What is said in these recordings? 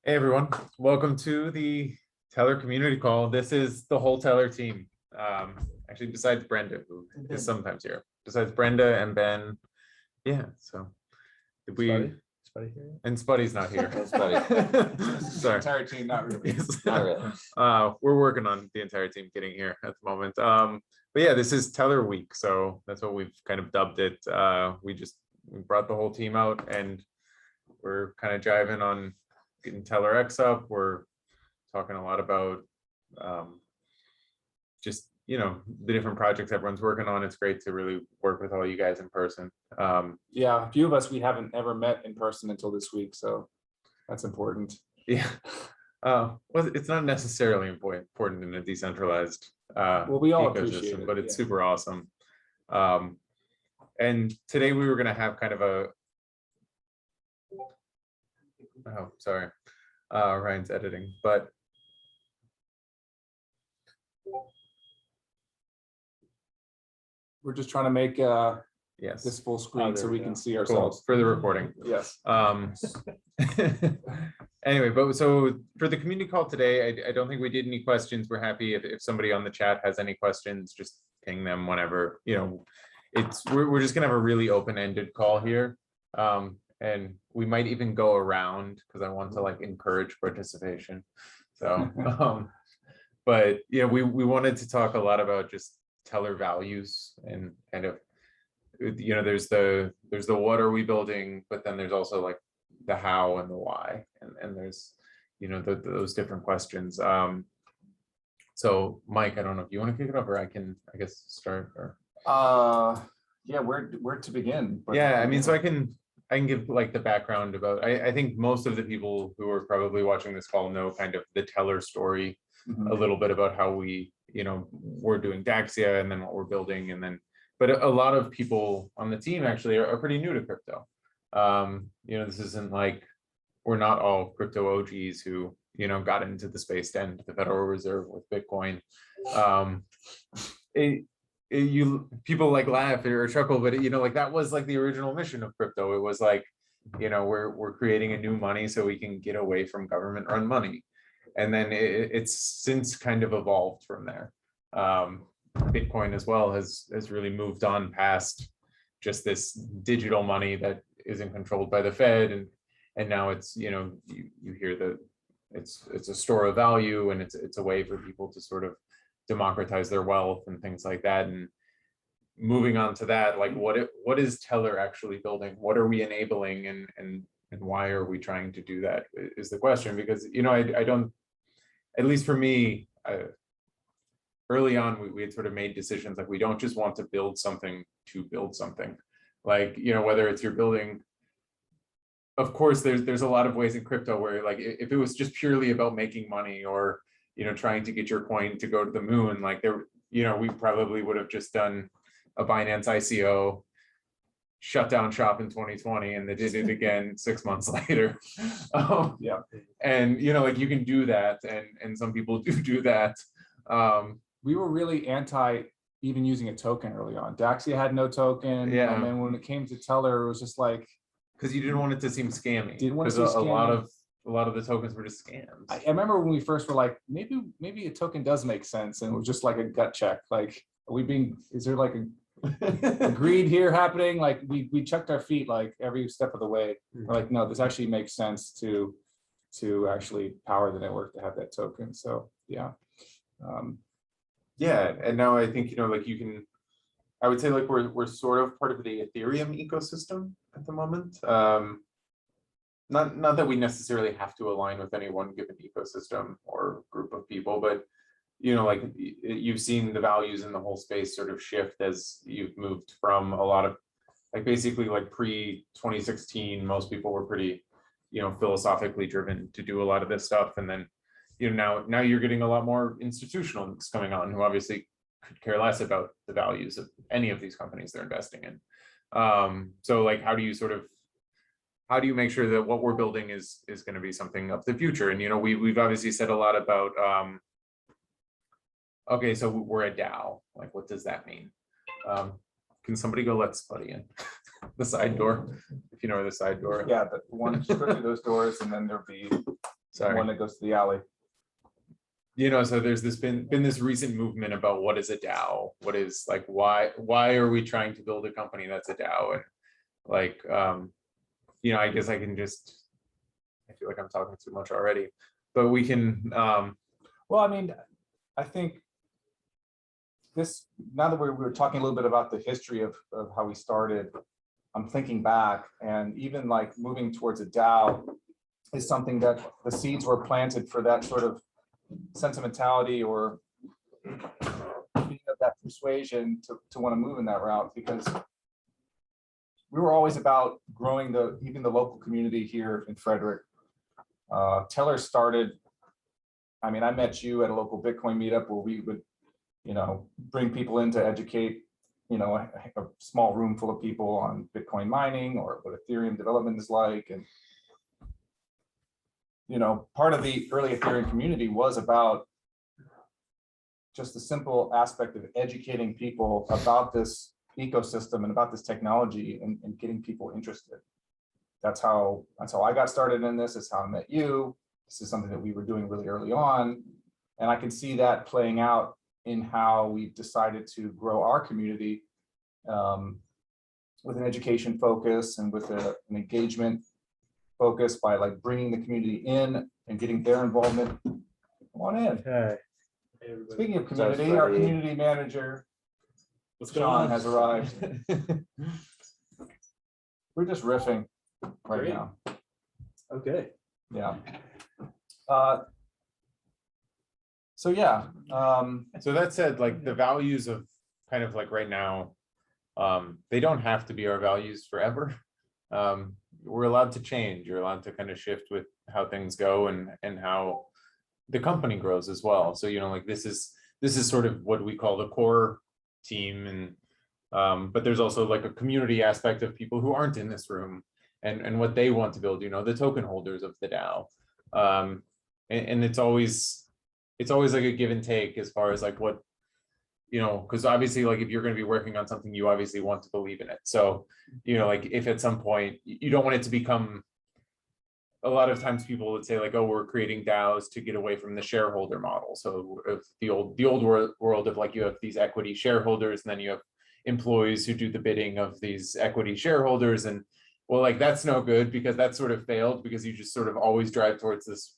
Hey everyone, welcome to the Tellor community call. This is the whole Tellor team. Actually, besides Brenda, who is sometimes here. Besides Brenda and Ben, yeah. So did we? Spuddy here? And Spuddy's not here. Sorry, entire team, not really. Yes. Not really. We're working on the entire team getting here at the moment. But yeah, this is Tellor week, so that's what we've kind of dubbed it. We brought the whole team out, and we're kind of jiving on getting Tellor X up. We're talking a lot about just the different projects everyone's working on. It's great to really work with all you guys in person. Yeah, a few of us we haven't ever met in person until this week, so that's important. Yeah. Well, it's not necessarily important in a decentralized well, we all ecosystem, appreciate it, but it's yeah. super awesome. And today we were going to have kind of a sorry, Ryan's editing, but we're just trying to make yes, this full screen so we can see cool. ourselves For the recording. Yes. Anyway, but so for the community call today, I don't think we did any questions. We're happy if somebody on the chat has any questions, just ping them whenever. We're just gonna have a really open-ended call here. And we might even go around because I want to like encourage participation. So but we wanted to talk a lot about just Tellor values and kind of there's the what are we building, but then there's also like the how and the why, and there's those different questions. So Mike, I don't know if you want to kick it off, or I guess start, or yeah, where to begin? But yeah, I mean, so I can give like the background about, I think most of the people who are probably watching this call know kind of the Tellor story, a little bit about how we we're doing Daxia and then what we're building, and then but a lot of people on the team actually are pretty new to crypto. This isn't like we're not all crypto OGs who got into the space to end the Federal Reserve with Bitcoin. People like laugh or chuckle, but like that was like the original mission of crypto. It was like we're creating a new money so we can get away from government run money, and then it's since kind of evolved from there. Bitcoin as well has really moved on past just this digital money that isn't controlled by the Fed, and now it's you hear that it's a store of value, and it's a way for people to sort of democratize their wealth and things like that. And moving on to that, like what is Tellor actually building? What are we enabling, and why are we trying to do that is the question. Because I don't, at least for me, early on we had sort of made decisions like we don't just want to build something to build something. Like whether it's you're building, of course there's a lot of ways in crypto where like if it was just purely about making money, or trying to get your coin to go to the moon, like there we probably would have just done a Binance ICO, shut down shop in 2020, and they did it again 6 months later. Yeah, and like you can do that, and some people do that. We were really anti even using a token early on. Daxia had no token, yeah, and then when it came to Tellor, it was just like, because you didn't want it to seem scammy. Didn't want it to seem scammy. A lot of the tokens were just scams. I remember when we first were like, maybe a token does make sense, and it was just like a gut check. Like, is there like a greed here happening? Like we checked our feet like every step of the way. We're like, no, this actually makes sense to actually power the network to have that token. So yeah. Yeah, and now I think like you can, I would say like we're sort of part of the Ethereum ecosystem at the moment. Not that we necessarily have to align with any one given ecosystem or group of people, but like you've seen the values in the whole space sort of shift as you've moved from a lot of like basically like pre-2016, most people were pretty philosophically driven to do a lot of this stuff, and then now you're getting a lot more institutionals coming on who obviously could care less about the values of any of these companies they're investing in. So like how do you make sure that what we're building is going to be something of the future? And we've obviously said a lot about okay, so we're a DAO. Like what does that mean? Can somebody go let Spuddy in? The side door, if you know where the side door. Yeah, the one, just go through those doors, and then there'll be Sorry. one that goes to the alley. So there's been this recent movement about what is a DAO, what is like, why are we trying to build a company that's a DAO? And like, I guess I feel like I'm talking too much already, but we can, well, I mean, I think this, now that we're talking a little bit about the history of how we started, I'm thinking back, and even like moving towards a DAO is something that the seeds were planted for, that sort of sentimentality or being of that persuasion to want to move in that route, because we were always about growing even the local community here in Frederick. Tellor started, I mean, I met you at a local Bitcoin meetup where we would, bring people in to educate, a small room full of people on Bitcoin mining or what Ethereum development is like. And, part of the early Ethereum community was about just the simple aspect of educating people about this ecosystem and about this technology and getting people interested. That's how I got started in this. It's how I met you. This is something that we were doing really early on. And I can see that playing out in how we decided to grow our community with an education focus and with an engagement focus by like bringing the community in and getting their involvement. Come on in. Okay. Speaking of community, our community manager, Sean, has arrived. We're just riffing right Great. now. Okay. Yeah. So yeah. so that said, like the values of kind of like right now, they don't have to be our values forever. We're allowed to change. You're allowed to kind of shift with how things go and how the company grows as well. So, like this is sort of what we call the core team. And but there's also like a community aspect of people who aren't in this room and what they want to build, the token holders of the DAO. And it's always like a give and take as far as like what, because obviously like if you're going to be working on something, you obviously want to believe in it. So, like if at some point you don't want it to become, a lot of times people would say like, oh, we're creating DAOs to get away from the shareholder model. So if the old world of like, you have these equity shareholders and then you have employees who do the bidding of these equity shareholders. And well, like that's no good because that sort of failed because you just sort of always drive towards this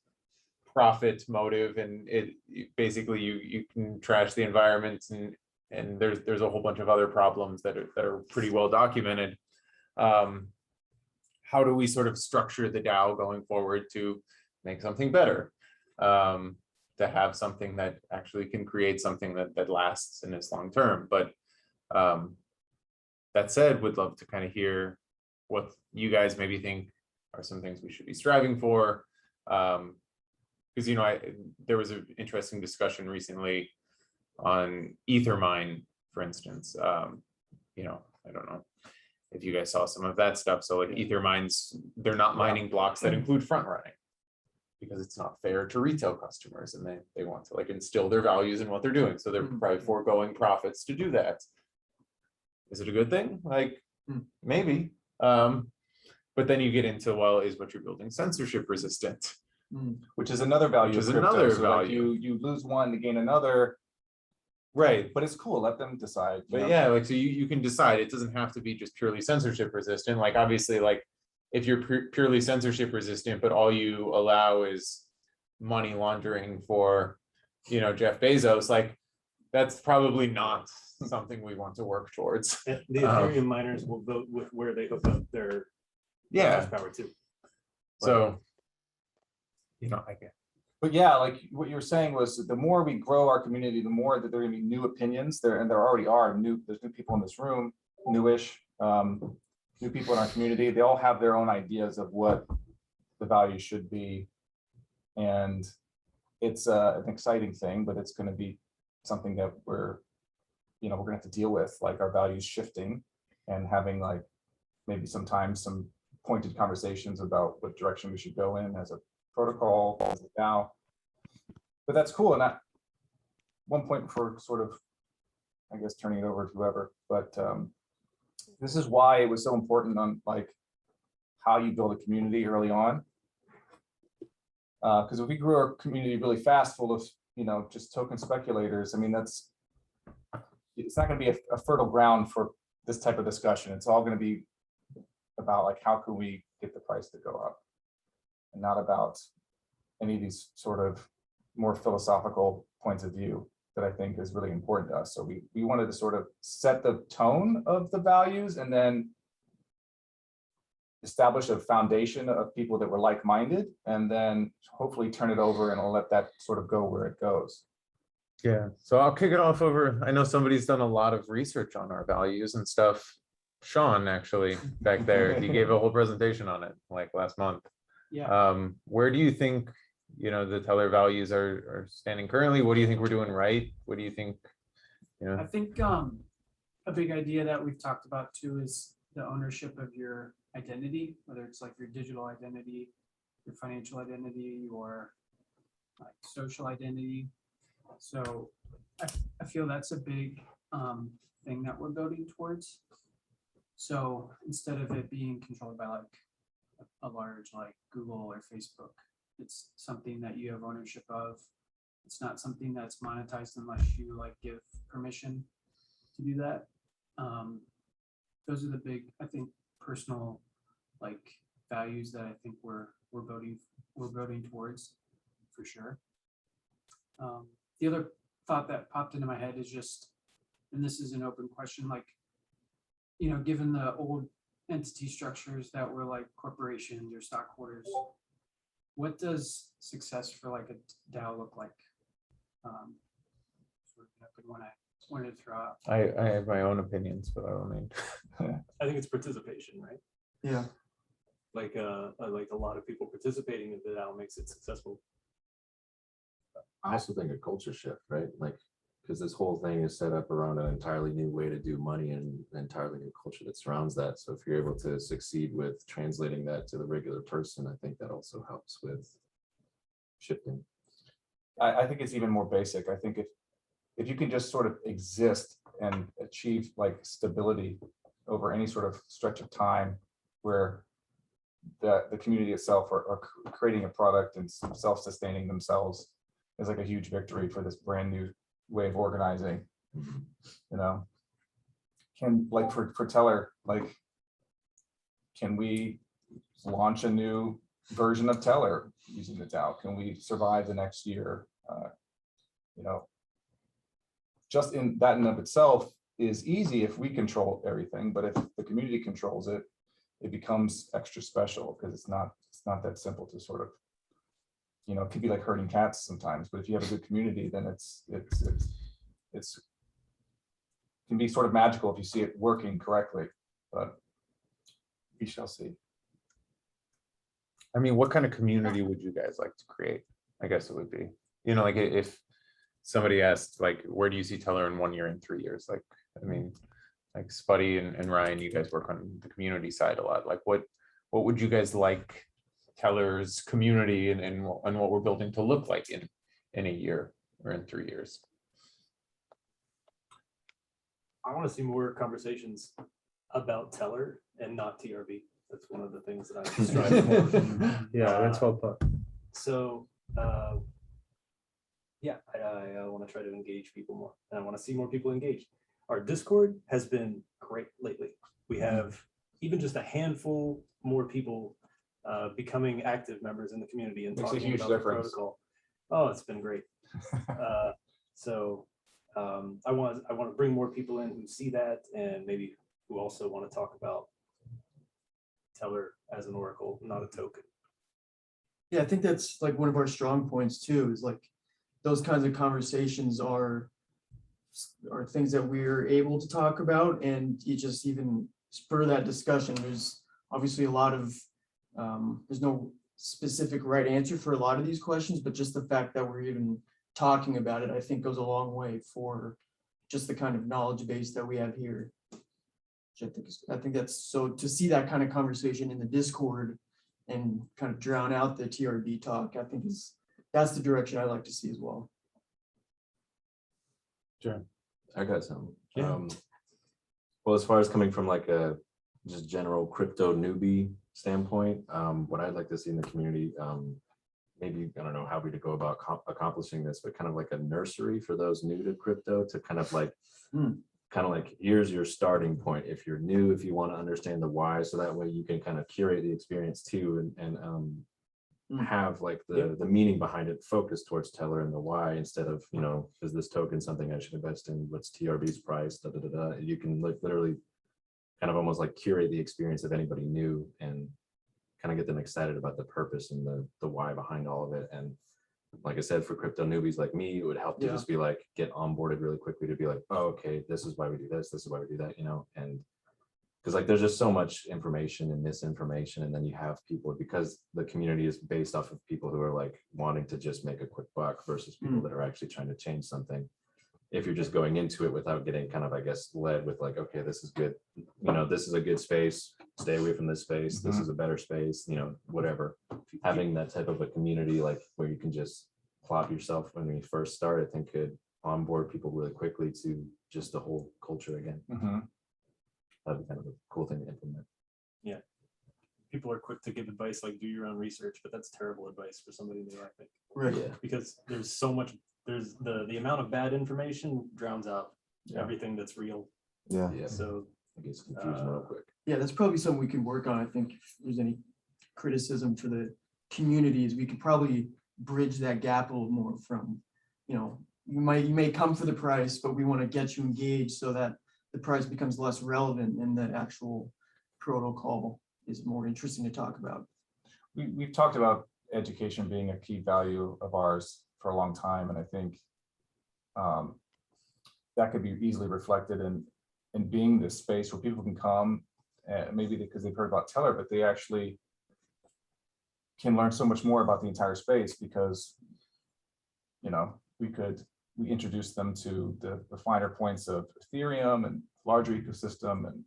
profit motive, and basically you can trash the environment and there's a whole bunch of other problems that are pretty well documented. How do we sort of structure the DAO going forward to make something better, to have something that actually can create something that lasts and is long term? But that said, would love to kind of hear what you guys maybe think are some things we should be striving for. Because there was an interesting discussion recently on Ethermine, for instance. I don't know if you guys saw some of that stuff. So like Ethermines, they're not mining blocks that include front running because it's not fair to retail customers, and they want to like instill their values in what they're doing. So they're probably foregoing profits to do that. Is it a good thing? Like maybe. But then you get into, well, is what you're building censorship resistant? Which is another value. Which is of crypto. another So like value. you lose one to gain another. Right. But it's cool. Let them decide. But yeah, like, so you can decide. It doesn't have to be just purely censorship resistant. Like, obviously, like if you're purely censorship resistant, but all you allow is money laundering for, Jeff Bezos, like that's probably not something we want to work towards. The Ethereum miners will vote with where they hook up their hash power to. So, I get. But yeah, like what you were saying was the more we grow our community, the more that there are going to be new opinions there, and there already are there's new people in this room, newish, new people in our community. They all have their own ideas of what the value should be, and it's an exciting thing, but it's going to be something that we're going to have to deal with, like our values shifting and having like maybe sometimes some pointed conversations about what direction we should go in as a protocol as a DAO. But that's cool. And that one point before sort of, I guess, turning it over to whoever, but this is why it was so important on like how you build a community early on. Because if we grew our community really fast, full of, just token speculators, I mean, it's not going to be a fertile ground for this type of discussion. It's all going to be about like, how can we get the price to go up, and not about any of these sort of more philosophical points of view that I think is really important to us. So we wanted to sort of set the tone of the values and then establish a foundation of people that were like-minded, and then hopefully turn it over and I'll let that sort of go where it goes. Yeah, so I'll kick it off over. I know somebody's done a lot of research on our values and stuff. Sean, actually, back there, he gave a whole presentation on it like last month. Yeah. Where do you think, the Tellor values are standing currently? What do you think we're doing right? What do you think, I think a big idea that we've talked about too is the ownership of your identity, whether it's like your digital identity, your financial identity, or like social identity. So I feel that's a big thing that we're building towards. So instead of it being controlled by like a large like Google or Facebook, it's something that you have ownership of. It's not something that's monetized unless you like give permission to do that. Those are the big, I think, personal like values that I think we're building towards for sure. The other thought that popped into my head is just, and this is an open question, like, given the old entity structures that were like corporations or stockholders, what does success for like a DAO look like? Sort of a good one I wanted to throw out. I have my own opinions, but I don't need. I think it's participation, right? Yeah. Like a lot of people participating in the DAO makes it successful. I also think a culture shift, right? Like, because this whole thing is set up around an entirely new way to do money and an entirely new culture that surrounds that. So if you're able to succeed with translating that to the regular person, I think that also helps with shifting. I think it's even more basic. I think if you can just sort of exist and achieve like stability over any sort of stretch of time, where the community itself are creating a product and self-sustaining themselves, is like a huge victory for this brand new way of organizing. Can like for Tellor, like, can we launch a new version of Tellor using the DAO? Can we survive the next year? Just in that and of itself is easy if we control everything, but if the community controls it, it becomes extra special, because it's not that simple to sort of, it could be like herding cats sometimes, but if you have a good community, then it's can be sort of magical if you see it working correctly, but we shall see. I mean, what kind of community would you guys like to create? I guess it would be, like if somebody asked, like, where do you see Tellor in 1 year and 3 years? Like, I mean, like Spuddy and Ryan, you guys work on the community side a lot. Like, what would you guys like Tellor's community and what we're building to look like in a year or in 3 years? I want to see more conversations about Tellor and not TRB. That's one of the things that I'm striving for. Yeah, that's well put. So yeah, I want to try to engage people more, and I want to see more people engaged. Our Discord has been great lately. We have even just a handful more people becoming active members in the community and Makes a talking huge about difference. the protocol. Oh, it's been great. So I want to bring more people in who see that, and maybe who also want to talk about Tellor as an oracle, not a token. Yeah, I think that's like one of our strong points too, is like those kinds of conversations are things that we're able to talk about, and you just even spur that discussion. There's obviously a lot of there's no specific right answer for a lot of these questions, but just the fact that we're even talking about it, I think goes a long way for just the kind of knowledge base that we have here. Which I think that's, so to see that kind of conversation in the Discord and kind of drown out the TRB talk, I think that's the direction I like to see as well. Sure. I got some. Yeah. Well, as far as coming from like a just general crypto newbie standpoint, what I'd like to see in the community maybe, I don't know how we to go about accomplishing this, but kind of like a nursery for those new to crypto to kind of like, here's your starting point. If you're new, if you want to understand the why, so that way you can kind of curate the experience too, and have like the meaning behind it focused towards Tellor and the why, instead of, you know, is this token something I should invest in? What's TRB's price? Da, da, da, da. You can like literally kind of almost like curate the experience of anybody new and kind of get them excited about the purpose and the why behind all of it. And like I said, for crypto newbies like me, it would help to just be like, get onboarded really quickly to be like, oh, okay, this is why we do this is why we do that, you know. And because like there's just so much information and misinformation, and then you have people, because the community is based off of people who are like wanting to just make a quick buck versus people that are actually trying to change something. If you're just going into it without getting kind of, I guess, led with like, okay, this is good, you know, this is a good space, stay away from this space, this is a better space, you know, whatever. Having that type of a community, like where you can just plop yourself when you first start, I think could onboard people really quickly to just the whole culture again. That'd be kind of a cool thing to implement. Yeah. People are quick to give advice, like do your own research, but that's terrible advice for somebody new, I think. Right. Yeah. Because there's so much, there's the amount of bad information drowns out everything that's real. Yeah. So I guess confusion real quick. Yeah, that's probably something we can work on. I think if there's any criticism for the communities, we could probably bridge that gap a little more from, you know, you may come for the price, but we want to get you engaged so that the price becomes less relevant and the actual protocol is more interesting to talk about. We've talked about education being a key value of ours for a long time, and I think that could be easily reflected in being this space where people can come, maybe because they've heard about Tellor, but they actually can learn so much more about the entire space, because, you know, we introduce them to the finer points of Ethereum and larger ecosystem. And,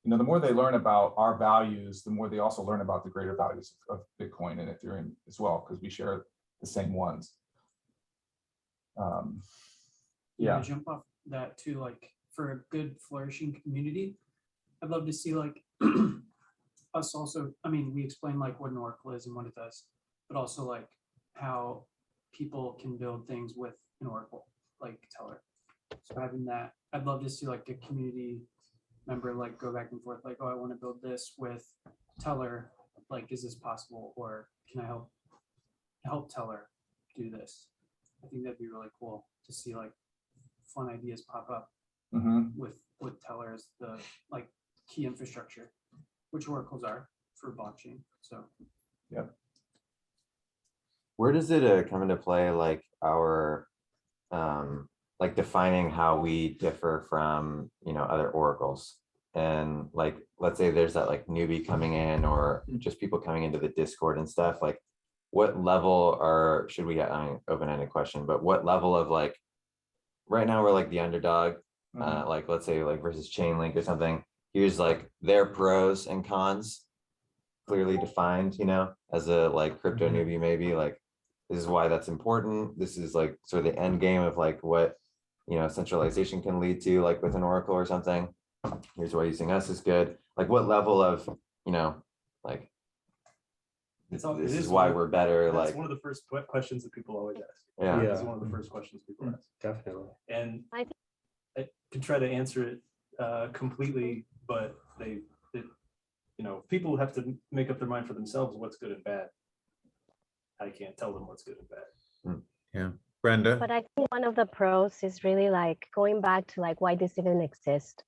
you know, the more they learn about our values, the more they also learn about the greater values of Bitcoin and Ethereum as well, because we share the same ones. To jump off that too, like for a good flourishing community, I'd love to see like us also, I mean, we explain like what an Oracle is and what it does, but also like how people can build things with an Oracle, like Tellor. So having that, I'd love to see like a community member like go back and forth, like, oh, I want to build this with Tellor. Like, is this possible? Or can I help Tellor do this? I think that'd be really cool to see like fun ideas pop up with Tellor as the like key infrastructure, which oracles are for blockchain. So where does it come into play, like our like defining how we differ from, you know, other oracles? And like, let's say there's that like newbie coming in, or just people coming into the Discord and stuff, like what level should we get, I mean, open-ended question, but what level of like, right now we're like the underdog, like let's say like versus Chainlink or something, here's like their pros and cons clearly defined, you know, as a like crypto newbie, maybe like, this is why that's important. This is like sort of the end game of like what, you know, centralization can lead to, like with an Oracle or something. Here's why using us is good. Like what level of, you know, like this is why we're better. That's like one of the first questions that people always ask. Yeah. It's one of the first questions people ask. Definitely. And I can try to answer it completely, but you know, people have to make up their mind for themselves what's good and bad. I can't tell them what's good and bad. Yeah. Brenda? But I think one of the pros is really like going back to like why this even exists.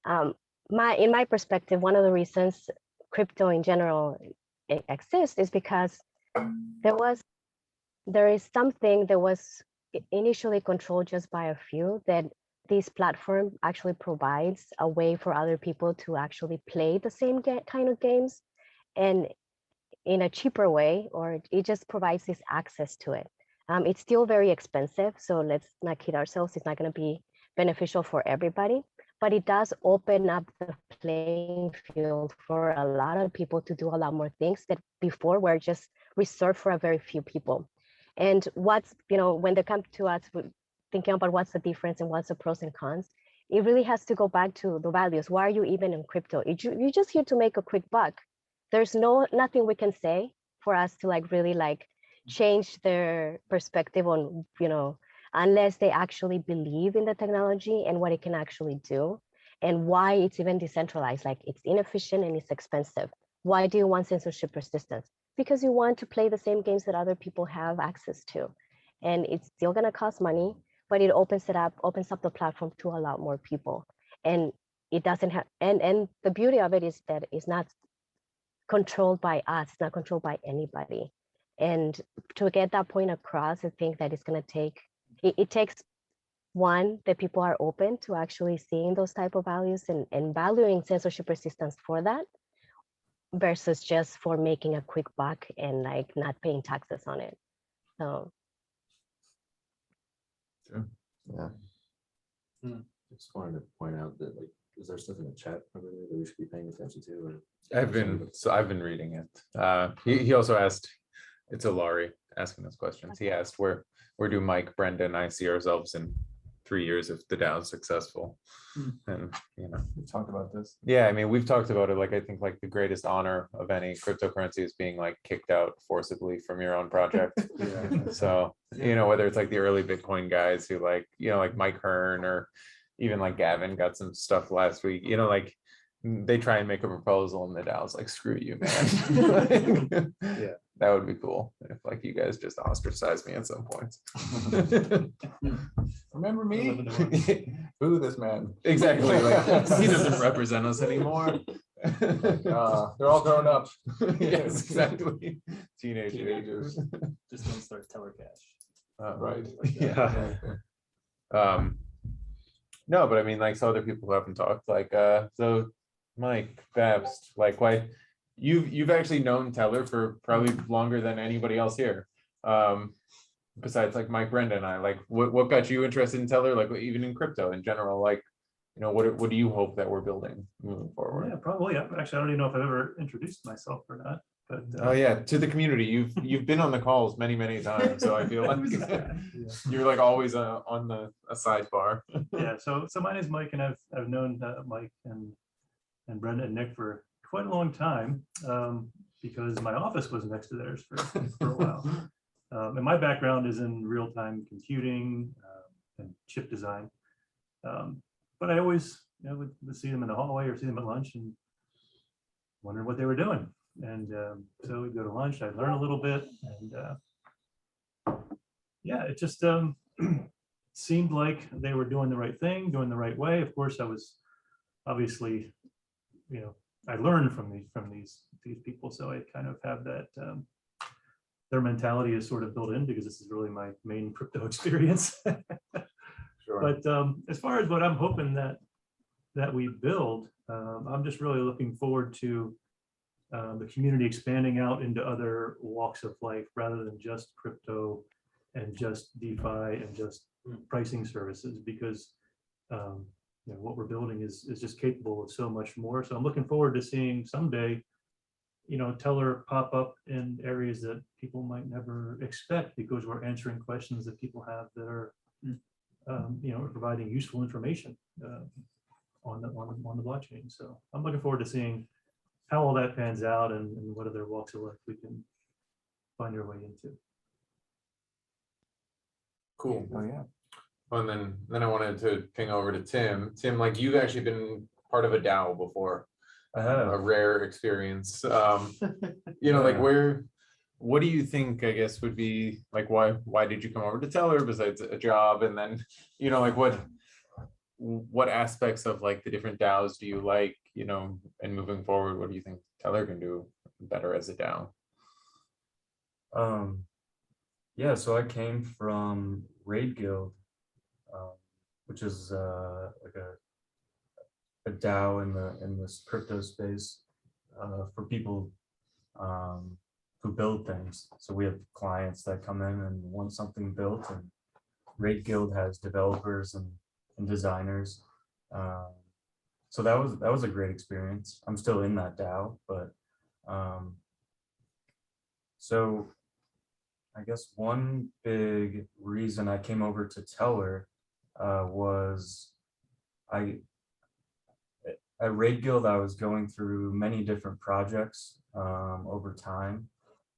In my perspective, one of the reasons crypto in general exists is because there is something that was initially controlled just by a few, that this platform actually provides a way for other people to actually play the same kind of games and in a cheaper way, or it just provides this access to it. It's still very expensive, so let's not kid ourselves, it's not going to be beneficial for everybody, but it does open up the playing field for a lot of people to do a lot more things that before were just reserved for a very few people. And what's, you know, when they come to us thinking about what's the difference and what's the pros and cons, it really has to go back to the values. Why are you even in crypto? You're just here to make a quick buck. There's nothing we can say for us to like really like, change their perspective on, unless they actually believe in the technology and what it can actually do and why it's even decentralized. Like it's inefficient and it's expensive. Why do you want censorship persistence? Because you want to play the same games that other people have access to. And it's still going to cost money, but it opens up the platform to a lot more people. And it doesn't have, and the beauty of it is that it's not controlled by us, it's not controlled by anybody. And to get that point across, I think that it's going to take, it takes one, that people are open to actually seeing those type of values and valuing censorship resistance for that, versus just for making a quick buck and like not paying taxes on it. So Yeah. Just wanted to point out that, like, is there stuff in the chat probably that we should be paying attention to? Or I've been reading it. He also asked, it's a Laurie asking us questions. He asked where do Mike, Brenda, and I see ourselves in 3 years if the DAO is successful? And We talked about this. yeah, I mean, we've talked about it. Like, I think like the greatest honor of any cryptocurrency is being like kicked out forcibly from your own project. So, whether it's like the early Bitcoin guys who like, like Mike Hearn, or even like Gavin got some stuff last week, like they try and make a proposal and the DAO's like, screw you, man. Yeah. That would be cool if like you guys just ostracize me at some point. Remember me? Who this man? Exactly. Like, he doesn't represent us anymore. They're all grown up. Yes, exactly. Teenagers. Just don't start Tellor Cash. Right. Yeah. No, but I mean, like, so other people who haven't talked, like, so Mike, Babs, like, why you've actually known Tellor for probably longer than anybody else here. Besides like Mike, Brenda, and I, like, what got you interested in Tellor, like even in crypto in general, like, what do you hope that we're building moving forward? Yeah, probably. Actually, I don't even know if I've ever introduced myself or not. But Oh yeah, to the community, you've been on the calls many times, so I feel like you're like always on a sidebar. yeah. So my name is Mike, and I've known Mike and Brenda and Nick for quite a long time, because my office was next to theirs for a while. And my background is in real-time computing and chip design. But I always would see them in the hallway or see them at lunch and wonder what they were doing. And so we'd go to lunch, I'd learn a little bit, and yeah, it just seemed like they were doing the right thing, doing the right way. Of course, I was obviously, I learned from these people, so I kind of have that. Their mentality is sort of built in because this is really my main crypto experience. Sure. But as far as what I'm hoping that we build, I'm just really looking forward to the community expanding out into other walks of life rather than just crypto and just DeFi and just pricing services, because what we're building is just capable of so much more. So I'm looking forward to seeing someday, Tellor pop up in areas that people might never expect, because we're answering questions that people have that are, providing useful information on the blockchain. So I'm looking forward to seeing how all that pans out and what other walks of life we can find our way into. Cool. Oh yeah. And then I wanted to ping over to Tim. Tim, like, you've actually been part of a DAO before. I have. A rare experience. Like, what do you think, I guess, would be like, why did you come over to Tellor besides a job? And then, like, what aspects of like the different DAOs do you like, and moving forward, what do you think Tellor can do better as a DAO? Yeah, so I came from Raid Guild, which is like a DAO in this crypto space for people who build things. So we have clients that come in and want something built, and Raid Guild has developers and designers. So that was a great experience. I'm still in that DAO, but so I guess one big reason I came over to Tellor was at Raid Guild, I was going through many different projects over time.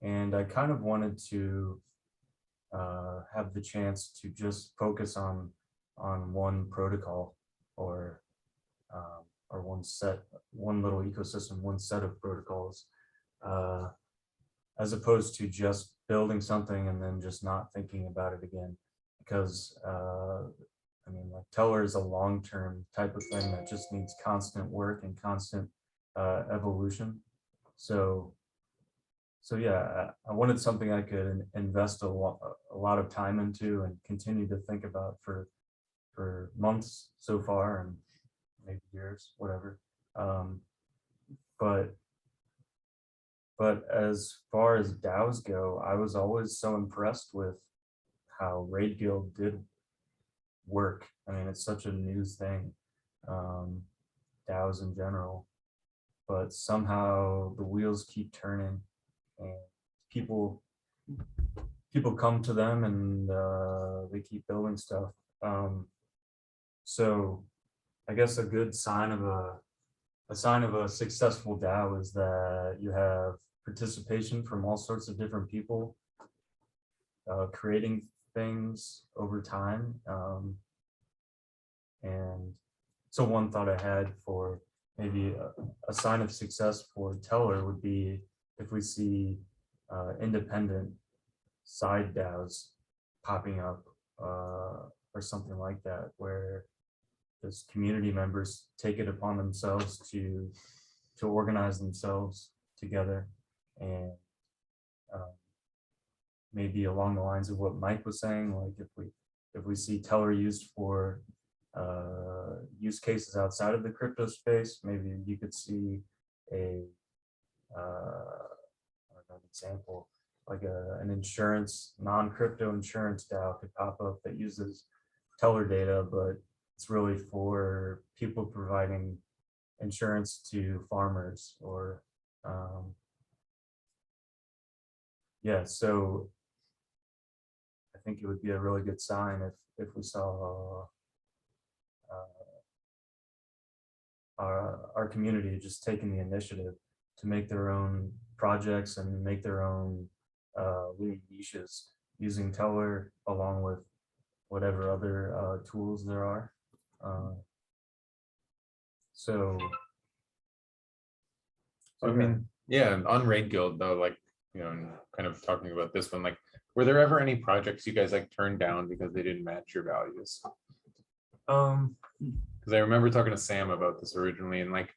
And I kind of wanted to have the chance to just focus on one protocol or one little ecosystem, one set of protocols, as opposed to just building something and then just not thinking about it again. Because I mean, like Tellor is a long-term type of thing that just needs constant work and constant evolution. So yeah, I wanted something I could invest a lot of time into and continue to think about for months so far, and maybe years, whatever. But as far as DAOs go, I was always so impressed with how Raid Guild did work. I mean, it's such a new thing, DAOs in general, but somehow the wheels keep turning and people come to them and they keep building stuff. So I guess a good sign of a successful DAO is that you have participation from all sorts of different people, creating things over time. And so one thought I had for maybe a sign of success for Tellor would be if we see independent side DAOs popping up or something like that, where just community members take it upon themselves to organize themselves together, and maybe along the lines of what Mike was saying, like if we see Tellor used for use cases outside of the crypto space, maybe you could see a an example, like an insurance, non-crypto insurance DAO could pop up that uses Tellor data, but it's really for people providing insurance to farmers or yeah, so I think it would be a really good sign if we saw our community just taking the initiative to make their own projects and make their own little niches using Tellor along with whatever other tools there are. So I mean, yeah, on Raid Guild though, like, you know, and kind of talking about this one, like, were there ever any projects you guys like turned down because they didn't match your values? Because I remember talking to Sam about this originally, and like,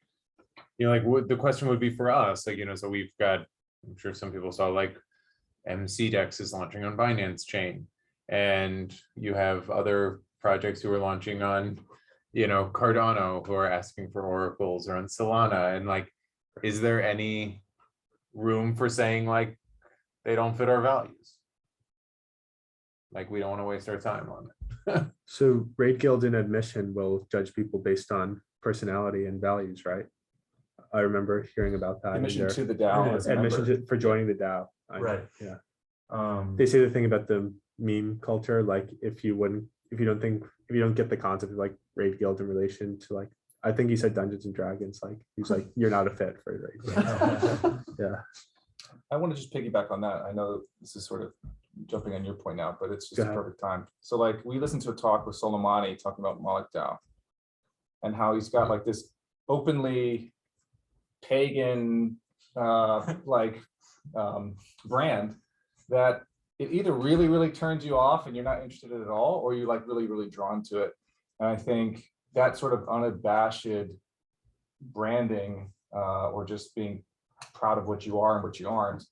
you know, like what the question would be for us, like, you know, so we've got, I'm sure some people saw like MCDEX is launching on Binance Chain, and you have other projects who are launching on, you know, Cardano, who are asking for oracles, or on Solana, and like, is there any room for saying like they don't fit our values? Like, we don't want to waste our time on it. So Raid Guild in admission will judge people based on personality and values, right? I remember hearing about that. Admission to the DAO as a Admission member. for joining the DAO. Right. Yeah. They say the thing about the meme culture, like if you don't get the concept of like Raid Guild in relation to like, I think he said Dungeons and Dragons, like he's like, you're not a fit for Raid Guild. Yeah. I want to just piggyback on that. I know this is sort of jumping on your point now, but it's just Go a ahead. perfect time. So like we listened to a talk with Soleimani talking about Moloch DAO and how he's got like this openly pagan brand that it either really, really turns you off and you're not interested in it at all, or you're like really, really drawn to it. And I think that sort of unabashed branding or just being proud of what you are and what you aren't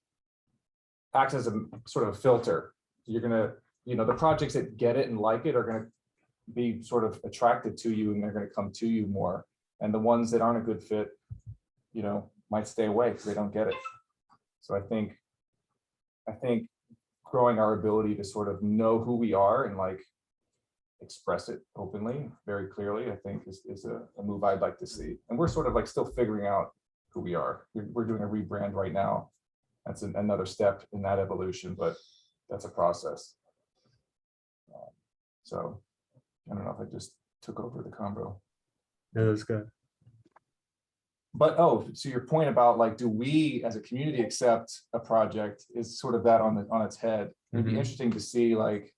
acts as a sort of a filter. You're gonna, you know, the projects that get it and like it are gonna be sort of attracted to you and they're gonna come to you more. And the ones that aren't a good fit, you know, might stay away because they don't get it. So I think growing our ability to sort of know who we are and like express it openly, very clearly, I think is a move I'd like to see. And we're sort of like still figuring out who we are. We're doing a rebrand right now. That's another step in that evolution, but that's a process. So I don't know if I just took over the combo. No, that's good. But, oh, so your point about like, do we as a community accept a project is sort of that on its head. It'd be Mhm. interesting to see like,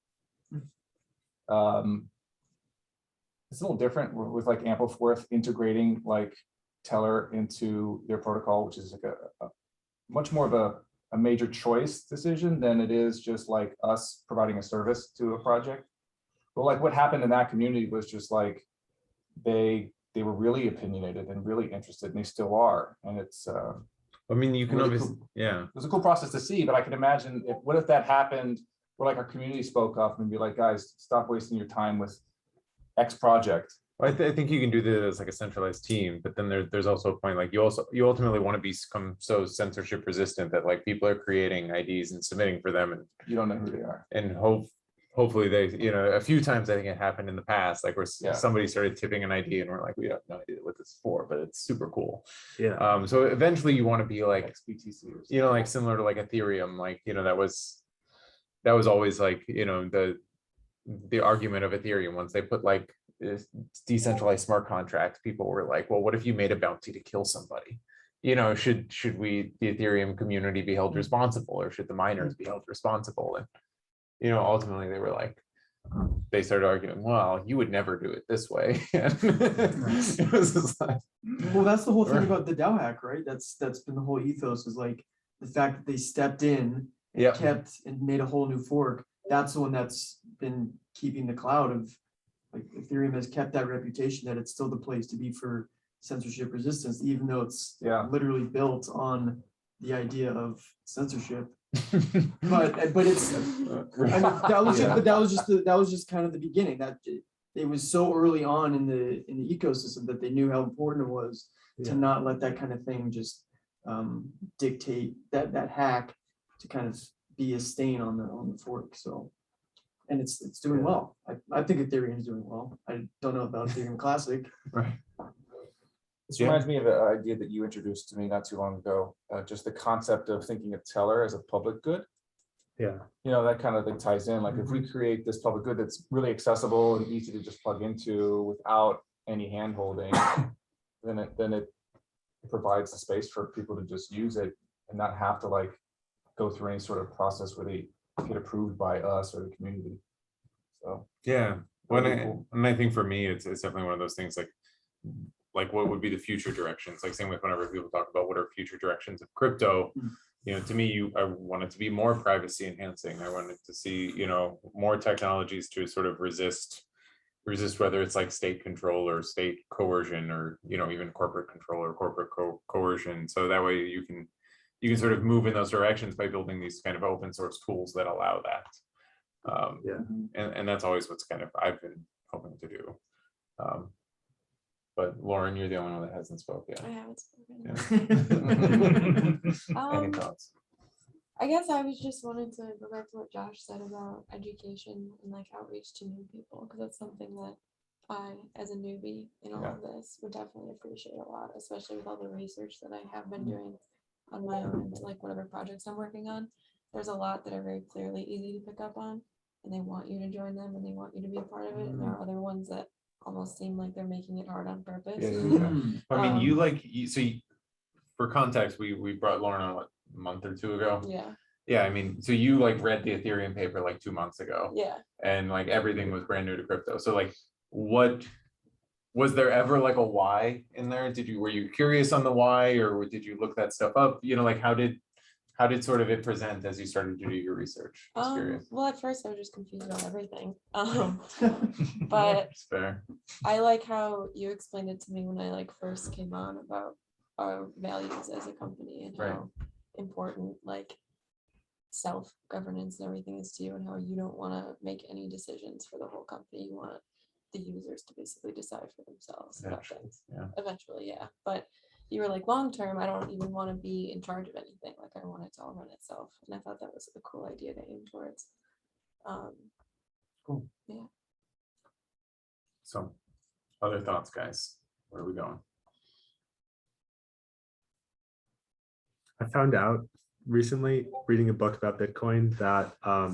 it's a little different with like Ampleforth integrating like Tellor into their protocol, which is like a much more of a major choice decision than it is just like us providing a service to a project. But like what happened in that community was just like, they were really opinionated and really interested, and they still are. And it's I mean, you can really obviously, cool. yeah. It was a cool process to see, but I can imagine what if that happened where like our community spoke up and be like, guys, stop wasting your time with X project. Well, I think you can do this as like a centralized team, but then there's also a point like you ultimately want to become so censorship resistant that like people are creating IDs and submitting for them, and You don't know who they are. and hopefully they, a few times I think it happened in the past, like where Yeah. somebody started tipping an ID and we're like, we have no idea what this is for, but it's super cool. Yeah. So eventually you want to be like, XBTC or something. like similar to like Ethereum, like, that was always like, the argument of Ethereum. Once they put like this decentralized smart contracts, people were like, well, what if you made a bounty to kill somebody? Should we, the Ethereum community, be held responsible, or should the miners be held responsible? And ultimately they were like, they started arguing, well, you would never do it this way. It was just like, Well, that's the whole thing about the DAO hack, right? That's been the whole ethos, is like the fact that they stepped in and Yep. kept and made a whole new fork. That's the one that's been keeping the cloud of, like, Ethereum has kept that reputation that it's still the place to be for censorship resistance, even though it's Yeah. literally built on the idea of censorship. But it's, I mean, that was just, but that was just kind of the beginning. That it was so early on in the ecosystem that they knew how important it was to not let that kind of thing just dictate that hack to kind of be a stain on the fork. So, and it's doing well. I think Ethereum is doing well. I don't know about Ethereum Classic. right. This Yeah. reminds me of an idea that you introduced to me not too long ago, just the concept of thinking of Tellor as a public good. Yeah. That kind of thing ties in. Like if we create this public good that's really accessible and easy to just plug into without any hand holding, then it provides the space for people to just use it and not have to like go through any sort of process where they get approved by us or the community. So Yeah. When That'd be I, cool. and I think for me, it's definitely one of those things like what would be the future directions? Like same with whenever people talk about what are future directions of crypto, to me, I want it to be more privacy enhancing. I wanted to see, more technologies to sort of resist whether it's like state control or state coercion, or, even corporate control or corporate coercion. So that way you can sort of move in those directions by building these kind of open source tools that allow that. And that's always what's kind of I've been hoping to do. But Lauren, you're the only one that hasn't spoken I yet. haven't spoken. Any thoughts? I guess I was just wanted to go back to what Josh said about education and like outreach to new people, because that's something that I, as a newbie in all of this, would definitely appreciate a lot, especially with all the research that I have been doing on my own into like whatever projects I'm working on. There's a lot that are very clearly easy to pick up on, and they want you to join them and they want you to be a part of it. And there are other ones that almost seem like they're making it hard on purpose. I mean, for context, we brought Lauren on a month or two ago. Yeah. I mean, so you like read the Ethereum paper like 2 months ago. Yeah. And like everything was brand new to crypto. So like, what was there ever like a why in there? Were you curious on the why, or did you look that stuff up? Like how did sort of it present as you started to do your research? Just curious. Well, at first I was just confused about everything. But It's fair. I like how you explained it to me when I like first came on about our values as a company and how important like self-governance and everything is to you, and how you don't want to make any decisions for the whole company. You want the users to basically decide for themselves about things. Eventually, yeah. But you were like, long term, I don't even want to be in charge of anything. Like I want it to all run itself. And I thought that was a cool idea to aim towards. Cool. Yeah. So other thoughts, guys? Where are we going? I found out recently reading a book about Bitcoin that I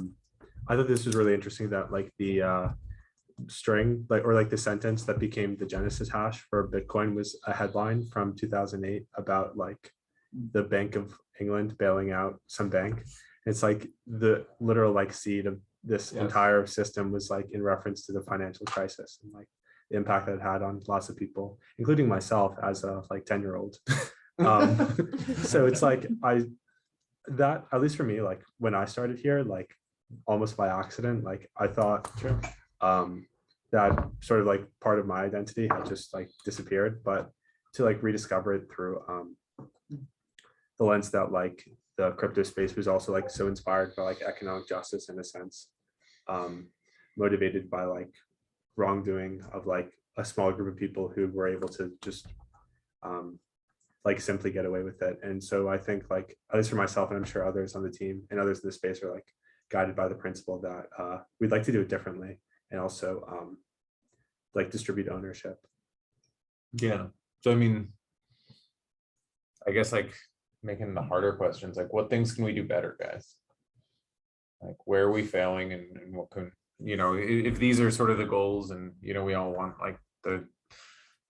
thought this was really interesting, that like the string, like, or like the sentence that became the Genesis hash for Bitcoin was a headline from 2008 about like the Bank of England bailing out some bank. It's like the literal like seed of this Yes. entire system was like in reference to the financial crisis and like the impact that it had on lots of people, including myself as a like 10-year-old. So it's like that, at least for me, like when I started here, like almost by accident, like I thought that sort of like part of my identity had just like disappeared, but to like rediscover it through the lens that like the crypto space was also like so inspired by like economic justice in a sense, motivated by like wrongdoing of like a small group of people who were able to just like simply get away with it. And so I think like, at least for myself, and I'm sure others on the team and others in the space are like guided by the principle that we'd like to do it differently and also like distribute ownership. Yeah. So I mean, I guess like making the harder questions, like what things can we do better, guys? Like where are we failing and what can, you know, if these are sort of the goals and, you know, we all want like the,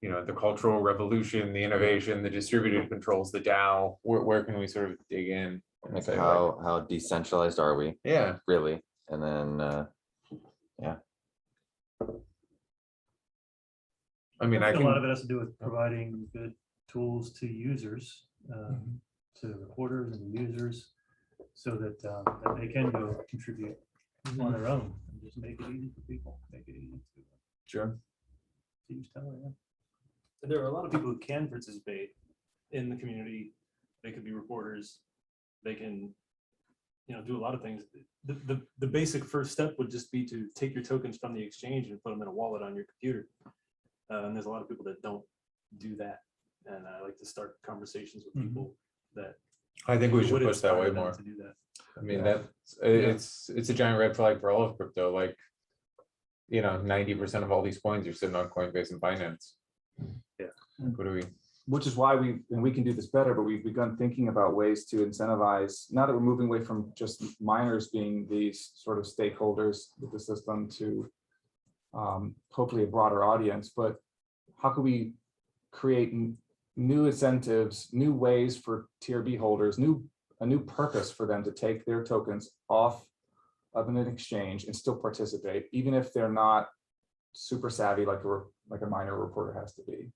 you know, the cultural revolution, the innovation, the distributed controls, the DAO, where can we sort of dig in? And Like say, how decentralized are we? Yeah. Really? And then yeah. I mean, I I think a lot of can, it has to do with providing good tools to users, to reporters and users, so that that they can go contribute on their own and just make it easy for people, make it easy to sure. use Tellor. Yeah. And there are a lot of people who can participate in the community. They could be reporters. They can, you know, do a lot of things. The basic first step would just be to take your tokens from the exchange and put them in a wallet on your computer. And there's a lot of people that don't do that. And I like to start conversations with people that I think we should would push that inspire way them more. to do that. I mean, Yeah. it's a giant red flag for all of crypto. Like, you know, 90% of all these coins are sitting on Coinbase and Binance. Yeah. Like, what do we? Which is why we can do this better, but we've begun thinking about ways to incentivize, now that we're moving away from just miners being these sort of stakeholders with the system to hopefully a broader audience, but how can we create new incentives, new ways for TRB holders, a new purpose for them to take their tokens off of an exchange and still participate, even if they're not super savvy like a miner reporter has to be.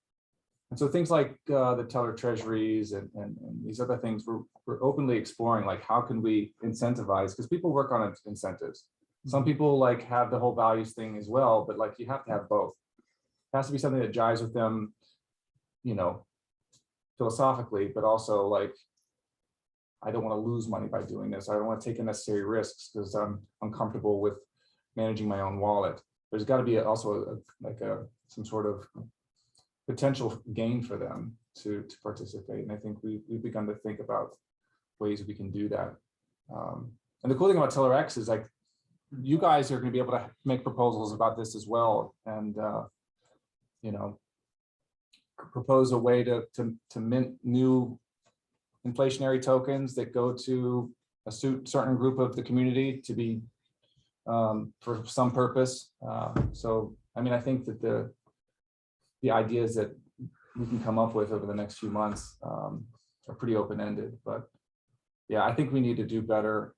And so things like the Tellor treasuries and these other things, we're openly exploring, like how can we incentivize, because people work on incentives. Some people like have the whole values thing as well, but like you have to have both. It has to be something that jives with them, you know, philosophically, but also like, I don't want to lose money by doing this. I don't want to take unnecessary risks because I'm uncomfortable with managing my own wallet. There's got to be also some sort of potential gain for them to participate. And I think we've begun to think about ways we can do that. And the cool thing about Tellor X is like, you guys are going to be able to make proposals about this as well. And, you know, propose a way to mint new inflationary tokens that go to a certain group of the community to be for some purpose. So, I mean, I think that the ideas that we can come up with over the next few months are pretty open-ended, but yeah, I think we need to do better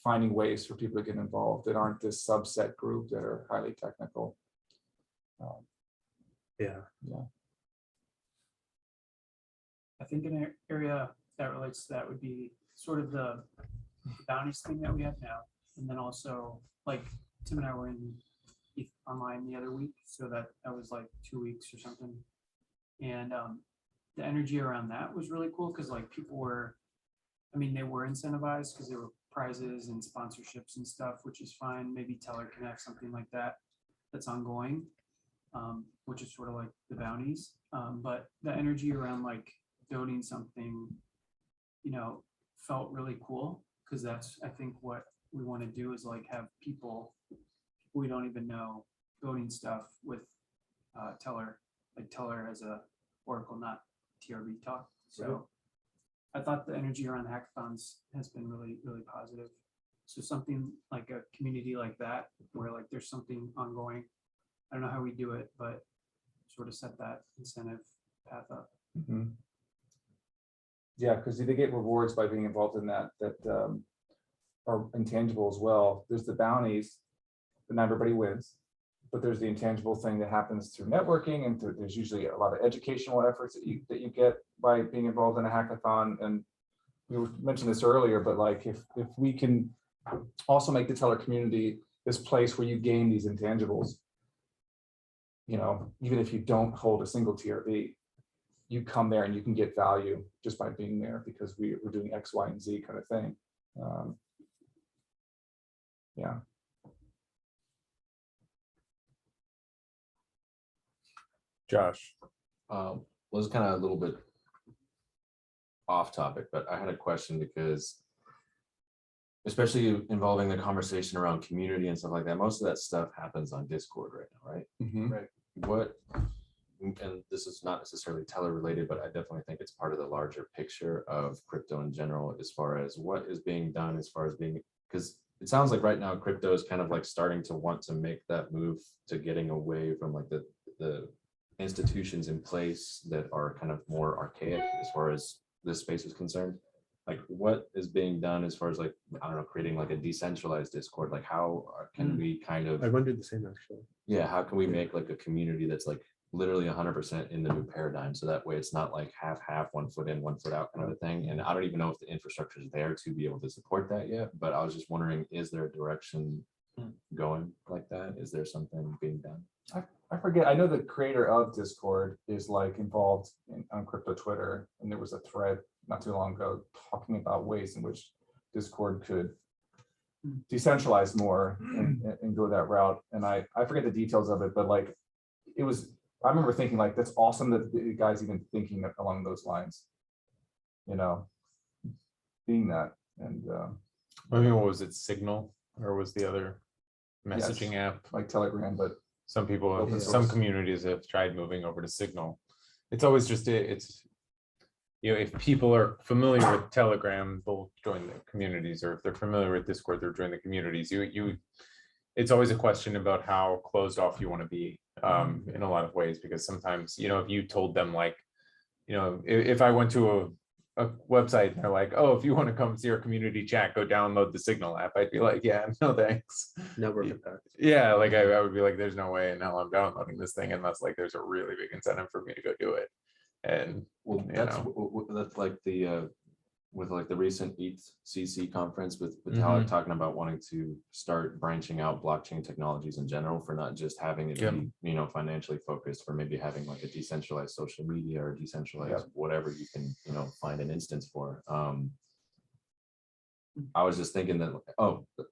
finding ways for people to get involved that aren't this subset group that are highly technical. Yeah. I think an area that relates to that would be sort of the bounties thing that we have now. And then also like Tim and I were in online the other week. So that was like 2 weeks or something. And the energy around that was really cool because like people were, I mean, they were incentivized because there were prizes and sponsorships and stuff, which is fine. Maybe Tellor can have something like that that's ongoing, which is sort of like the bounties. But the energy around like donating something, you know, felt really cool because that's, I think, what we want to do is like have people we don't even know donating stuff with Tellor. Like Tellor as a Oracle, not TRB talk. So Right. I thought the energy around the hackathons has been really, really positive. So something like a community like that, where like there's something ongoing I don't know how we do it, but sort of set that incentive path up. Mhm. Yeah, because they get rewards by being involved in that are intangible as well. There's the bounties, but not everybody wins. But there's the intangible thing that happens through networking, and there's usually a lot of educational efforts that you get by being involved in a hackathon. And we mentioned this earlier, but like if we can also make the Tellor community this place where you gain these intangibles, even if you don't hold a single TRV, you come there and you can get value just by being there because we're doing X, Y, and Z kind of thing. Yeah. Josh. Was kind of a little bit off topic, but I had a question because especially involving the conversation around community and stuff like that, most of that stuff happens on Discord right now, right? Mhm. Right. And this is not necessarily Tellor related, but I definitely think it's part of the larger picture of crypto in general, as far as what is being done, as far as being, because it sounds like right now crypto is kind of like starting to want to make that move to getting away from like the institutions in place that are kind of more archaic as far as this space is concerned. Like what is being done as far as like, I don't know, creating like a decentralized Discord, like how can we kind of, I wondered the same actually. yeah, how can we make like a community that's like literally 100% in the new paradigm, so that way it's not like half 1 foot in 1 foot out kind of a thing. And I don't even know if the infrastructure is there to be able to support that yet, but I was just wondering, is there a direction going like that? Is there something being done? I forget. I know the creator of Discord is like involved on crypto Twitter, and there was a thread not too long ago talking about ways in which Discord could decentralize more and go that route. And I forget the details of it, but like it was, I remember thinking like, that's awesome that the guy's even thinking along those lines, being that. And I mean, what was it, Signal, or was the other messaging app? like Telegram, but Some people, open some source. communities have tried moving over to Signal. It's always just, if people are familiar with Telegram, they'll join the communities, or if they're familiar with Discord, they'll join the communities. It's always a question about how closed off you want to be in a lot of ways, because sometimes, if you told them like, if I went to a website and they're like, oh, if you want to come see our community chat, go download the Signal app, I'd be like, yeah, no thanks. Network effect. Yeah, like I would be like, there's no way in hell I'm downloading this thing unless like there's a really big incentive for me to go do it. And Well, that's like the with like the recent ETH-CC conference with Tellor talking about wanting to start branching out blockchain technologies in general, for not just having it be, financially focused, for maybe having like a decentralized social media or decentralized whatever you can, find an instance for. I was just thinking that,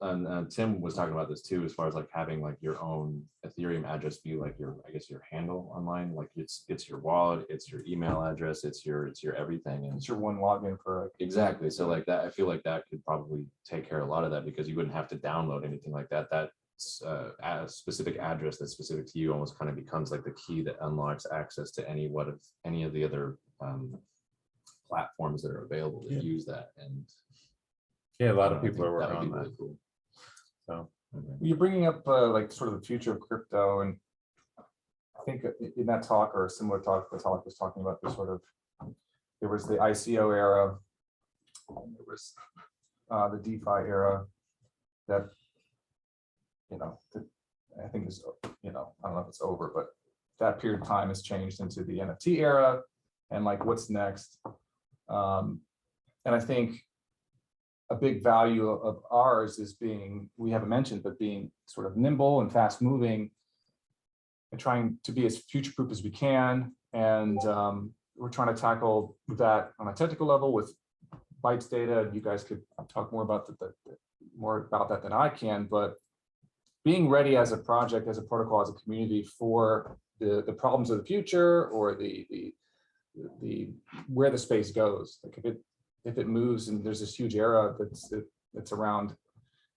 and Tim was talking about this too, as far as like having like your own Ethereum address be like your, I guess, your handle online, like it's your wallet, it's your email address, it's your everything, and it's your one login for exactly. So like that, I feel like that could probably take care of a lot of that, because you wouldn't have to download anything like that. That's a specific address that's specific to you almost kind of becomes like the key that unlocks access to any of the other platforms that are available to use that. And yeah, a lot of people are working on that. Really cool. So You're bringing up like sort of the future of crypto, and I think in that talk, or a similar talk, the talk was talking about the sort of, there was the ICO era, and there was the DeFi era that, I think is, I don't know if it's over, but that period of time has changed into the NFT era, and like what's next. And I think a big value of ours is being, we haven't mentioned, but being sort of nimble and fast moving and trying to be as future-proof as we can. And we're trying to tackle that on a technical level with Bytes data. And you guys could talk more about that than I can, but being ready as a project, as a protocol, as a community for the problems of the future, or the where the space goes. Like if it moves, and there's this huge era that's around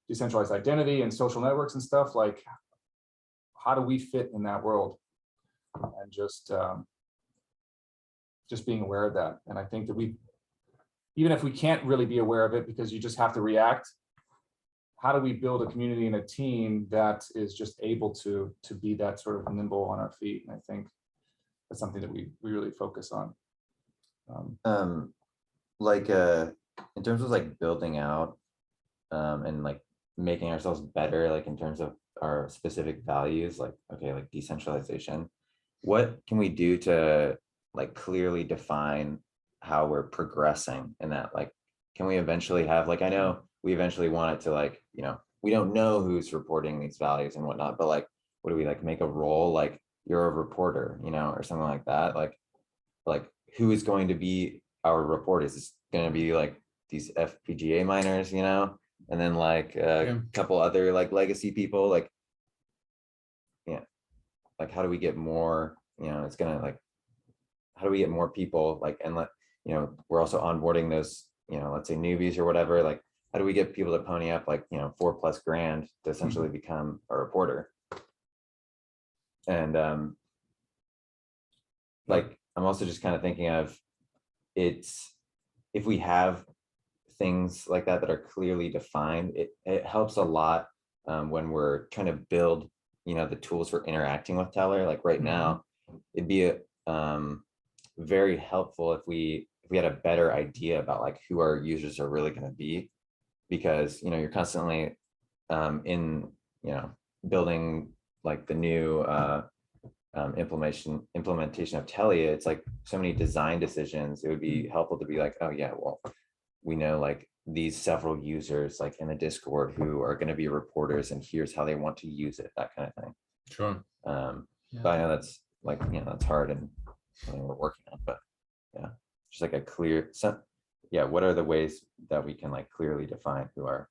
decentralized identity and social networks and stuff, like how do we fit in that world? And just being aware of that. And I think that even if we can't really be aware of it because you just have to react, how do we build a community and a team that is just able to be that sort of nimble on our feet? And I think that's something that we really focus on. Like in terms of like building out and like making ourselves better, like in terms of our specific values, like okay, like decentralization, what can we do to like clearly define how we're progressing in that? Like, can we eventually have, like, I know we eventually want it to, like, you know, we don't know who's reporting these values and whatnot, but like, what do we like make a role, like you're a reporter, you know, or something like that? Like who is going to be our reporters? Is going to be like these FPGA miners, you know, and then like a couple other like legacy people, like, yeah, like how do we get more, you know, it's gonna like, how do we get more people like, and let, you know, we're also onboarding those, you know, let's say newbies or whatever, like how do we get people to pony up like, you know, $4+ grand to essentially become a reporter? And like I'm also just kind of thinking of, it's, if we have things like that that are clearly defined, it helps a lot when we're trying to build, you know, the tools for interacting with Tellor. Like right now, it'd be very helpful if we had a better idea about like who our users are really going to be, because, you know, you're constantly in, you know, building like the new implementation of Telia. It's like so many design decisions. It would be helpful to be like, oh yeah, well, we know like these several users like in the Discord who are going to be reporters, and here's how they want to use it, that kind of thing. Sure. But I know that's like, you know, that's hard and something we're working on, but yeah, just like a clear some, yeah, what are the ways that we can like clearly define who our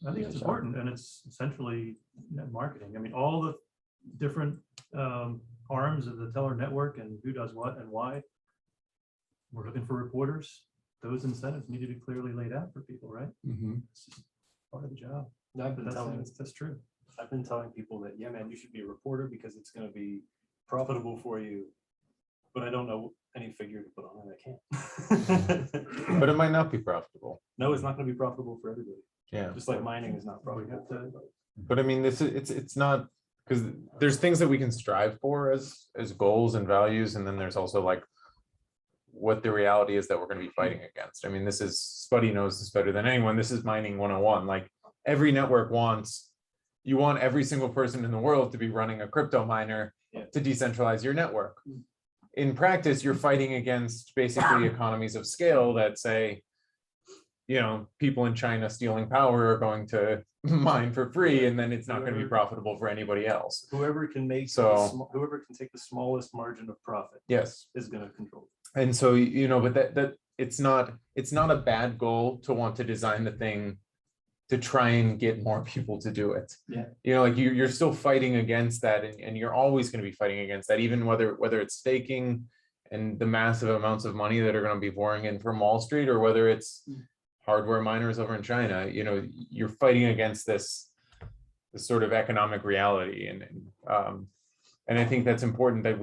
I think it's users are? important, and it's essentially marketing. I mean, all the different arms of the Tellor network and who does what and why. We're looking for reporters. Those incentives need to be clearly laid out for people, right? It's just part of the job. I've been telling, That's true. I've been telling people that, yeah, man, you should be a reporter because it's going to be profitable for you. But I don't know any figure to put on it. I can't. But it might not be profitable. No, it's not going to be profitable for everybody. Yeah. Just like mining is not profitable for everybody. But I mean, this is, it's not, because there's things that we can strive for as goals and values, and then there's also like what the reality is that we're going to be fighting against. I mean, this is, Spuddy knows this better than anyone. This is mining 101. Like every network wants, you want every single person in the world to be running a crypto miner to decentralize your network. In practice, you're fighting against basically economies of scale that say, you know, people in China stealing power are going to mine for free, and then it's not going to be profitable for anybody else. Whoever can make, whoever can take the smallest margin of profit, yes, is going to control. And so, you know, but that it's not a bad goal to want to design the thing to try and get more people to do it. Yeah. You know, like you're still fighting against that, and you're always going to be fighting against that, even whether it's staking and the massive amounts of money that are going to be pouring in from Wall Street, or whether it's hardware miners over in China. You know, you're fighting against this sort of economic reality, and I think that's important that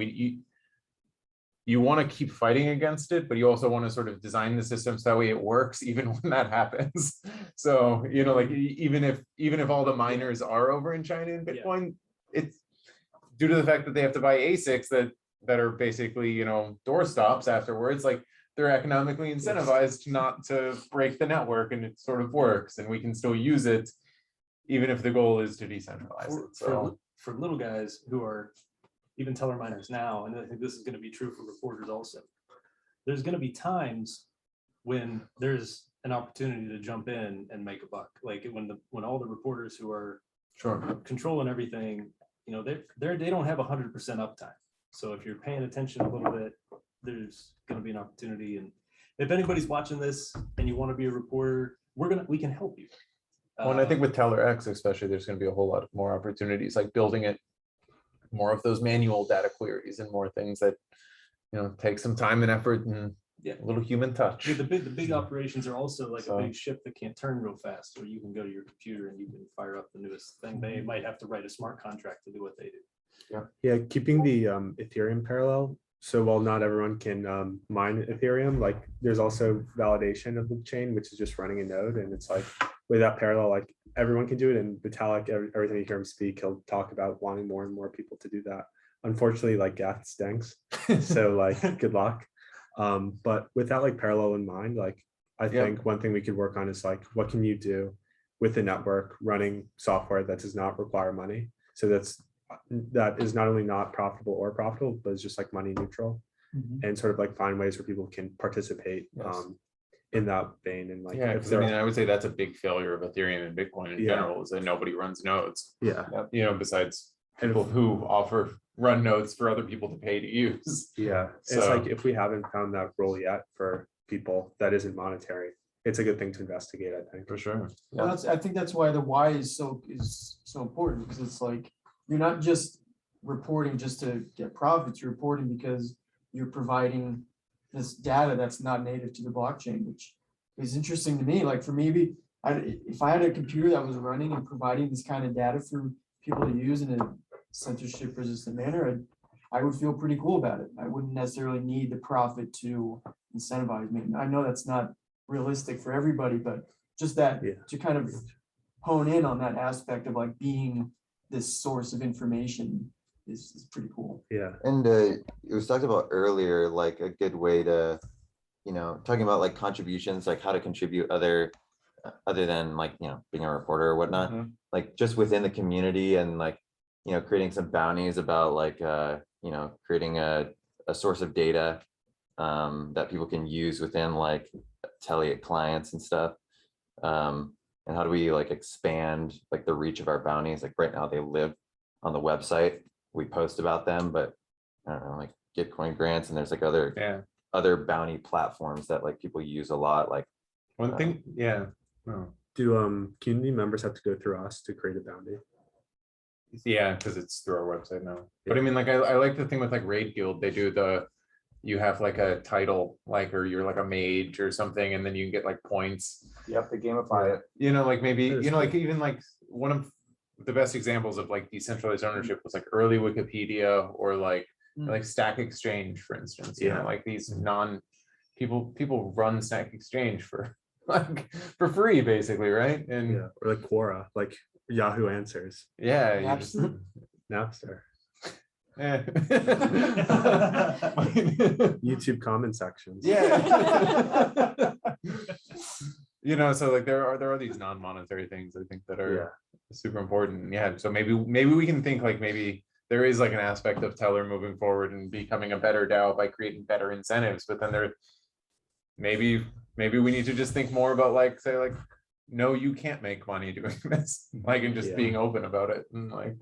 you want to keep fighting against it, but you also want to sort of design the system so that way it works even when that happens. So, you know, like even if all the miners are over in China in Bitcoin, it's due to the fact that they have to buy ASICs that are basically, you know, doorstops afterwards. Like they're economically incentivized not to break the network, and it sort of works, and we can still use it even if the goal is to decentralize it. So for little guys who are even Tellor miners now, and I think this is going to be true for reporters also, there's going to be times when there's an opportunity to jump in and make a buck. Like when all the reporters who are controlling everything, you know, they don't have 100% uptime. So if you're paying attention a little bit, there's going to be an opportunity. And if anybody's watching this and you want to be a reporter, we can help you. Well, and I think with Tellor X especially, there's going to be a whole lot of more opportunities, like building it, more of those manual data queries and more things that, you know, take some time and effort and a little human touch. Yeah, the big operations are also like a big ship that can't turn real fast, where you can go to your computer and you can fire up the newest thing. They might have to write a smart contract to do what they do. Yeah, keeping the Ethereum parallel. So while not everyone can mine Ethereum, like there's also validation of the chain, which is just running a node. And it's like with that parallel, like everyone can do it, and Vitalik, every time you hear him speak, he'll talk about wanting more and more people to do that. Unfortunately, like Geth stinks, so like good luck. But with that like parallel in mind, like I think one thing we could work on is like, what can you do with the network running software that does not require money? So that is not only not profitable or profitable, but it's just like money neutral, and sort of like find ways where people can participate in that vein. And like, Yeah, if because I mean, they're, I would say that's a big failure of Ethereum and Bitcoin in Yeah. general, is that nobody runs nodes. yeah, You know, besides and people who run nodes for other people to pay to use. yeah, it's So- like if we haven't found that role yet for people that isn't monetary, it's a good thing to investigate, I think. For sure. Well, I think that's why the why is so important, because it's like, you're not just reporting just to get profits, you're reporting because you're providing this data that's not native to the blockchain, which is interesting to me. Like for me, if I had a computer that was running and providing this kind of data for people to use in a censorship resistant manner, I would feel pretty cool about it. I wouldn't necessarily need the profit to incentivize me. I know that's not realistic for everybody, but just that to kind of hone in on that aspect of like being this source of information is pretty cool. Yeah. And it was talked about earlier, like a good way to, talking about like contributions, like how to contribute other than like, being a reporter or whatnot, like just within the community, and like, creating some bounties about like, creating a source of data that people can use within like Tellor clients and stuff. And how do we like expand like the reach of our bounties? Like right now they live on the website. We post about them, but I don't know, like Gitcoin grants, and there's like other bounty platforms that like people use a lot. Like one thing, no. Do community members have to go through us to create a bounty? Yeah, because it's through our website now. But I mean, like I like the thing with like Raid Guild, they do you have like a title, like, or you're like a mage or something, and then you can get like points. Yep, they gamify it. Like maybe, That is like even like one of the best examples of like decentralized ownership was like early Wikipedia, or like Stack Exchange, for instance. Like these people run Stack Exchange for like for free, basically, right? And Yeah, or like Quora, like Yahoo Answers, yeah, you Napster? Napster, yeah. YouTube comment sections. Yeah. So like there are these non-monetary things I think that are super important. Yeah. So maybe we can think like maybe there is like an aspect of Tellor moving forward and becoming a better DAO by creating better incentives, but then maybe we need to just think more about like, say like, no, you can't make money doing this, like, and just being open about it, and like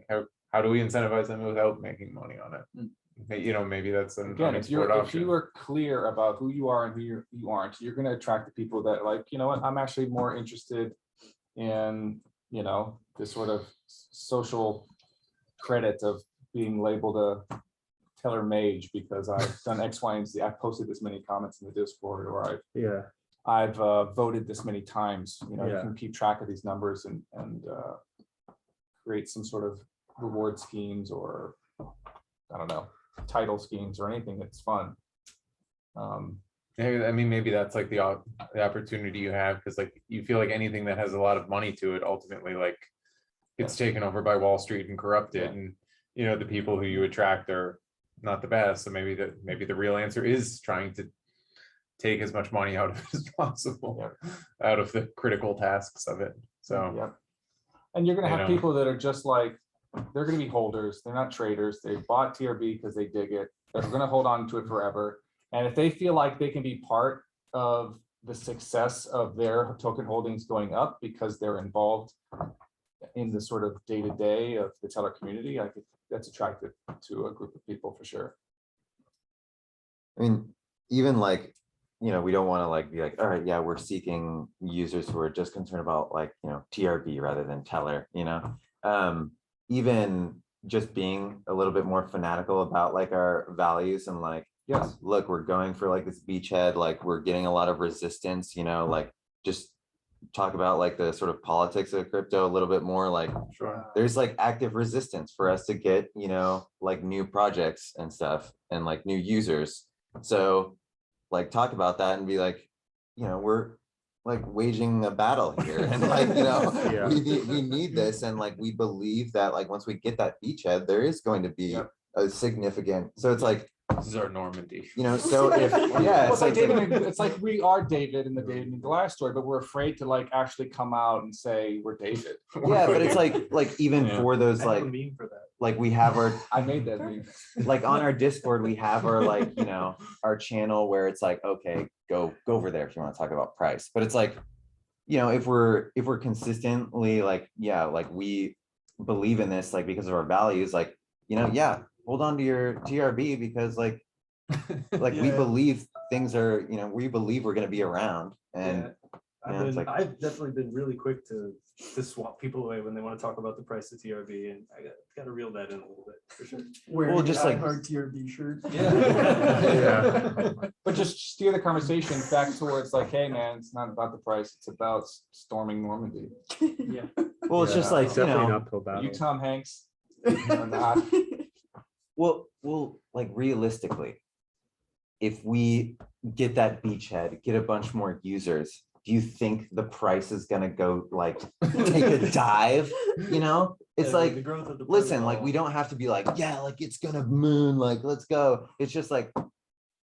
how do we incentivize them without making money on it? Maybe that's an Again, if you option. are clear about who you are and who you aren't, you're going to attract the people that like, you know what, I'm actually more interested in, this sort of social credit of being labeled a Tellor mage because I've done X, Y, and Z. I've posted this many comments in the Discord, or I've voted this many times. You can keep track of these numbers and create some sort of reward schemes, or I don't know, title schemes, or anything that's fun. I mean, maybe that's like the opportunity you have, because like you feel like anything that has a lot of money to it ultimately like gets taken over by Wall Street and corrupted, and the people who you attract are not the best. So maybe the real answer is trying to take as much money out of it as possible, out of the critical tasks of it. So and you're going to have people that are just like, they're going to be holders. They're not traders. They bought TRB because they dig it. They're going to hold on to it forever. And if they feel like they can be part of the success of their token holdings going up because they're involved in the sort of day-to-day of the Tellor community, I think that's attractive to a group of people for sure. I mean, even like, we don't want to like be like, all right, we're seeking users who are just concerned about like, TRB rather than Tellor, even just being a little bit more fanatical about like our values, and like, look, we're going for like this beachhead, like we're getting a lot of resistance, like just talk about like the sort of politics of crypto a little bit more, like there's like active resistance for us to get, like new projects and stuff, and like new users. So like talk about that and be like, we're like waging a battle here and like, you know, Yeah. we need this. And like, we believe that like, once we get that beachhead, there is going to be Yep. a significant, so it's like, This is our Normandy. you know, so if, Well, yeah, it's so like it's like- David, it's like we are David in the David and Goliath story, but we're afraid to like actually come out and say we're David. yeah, but it's like even Yeah. for those, I have a like meme for that. we have our, I made that meme. like on our Discord, we have our like, you know, our channel where it's like, okay, go over there if you want to talk about price. But it's like, you know, if we're consistently like, yeah, like we believe in this, like because of our values, like, you know, yeah, hold on to your TRB because like we Yeah. believe things are, you know, we believe we're gonna be around. And yeah, it's like- I've definitely been really quick to swap people away when they want to talk about the price of TRB, and I got to reel that in a little bit for sure. Wearing just just like- like hard TRB shirt. Yeah. But just steer the conversation back towards like, hey man, it's not about the price, it's about storming Normandy. Yeah. well, it's just Yeah, like, it's you definitely an know, uphill Are battle. you Tom Hanks? Or not? well, like realistically, if we get that beachhead, get a bunch more users, do you think the price is gonna go like take a dive? You know, it's like, The growth of the listen, like protocol. we don't have to be like, yeah, like it's gonna moon, like let's go. It's just like,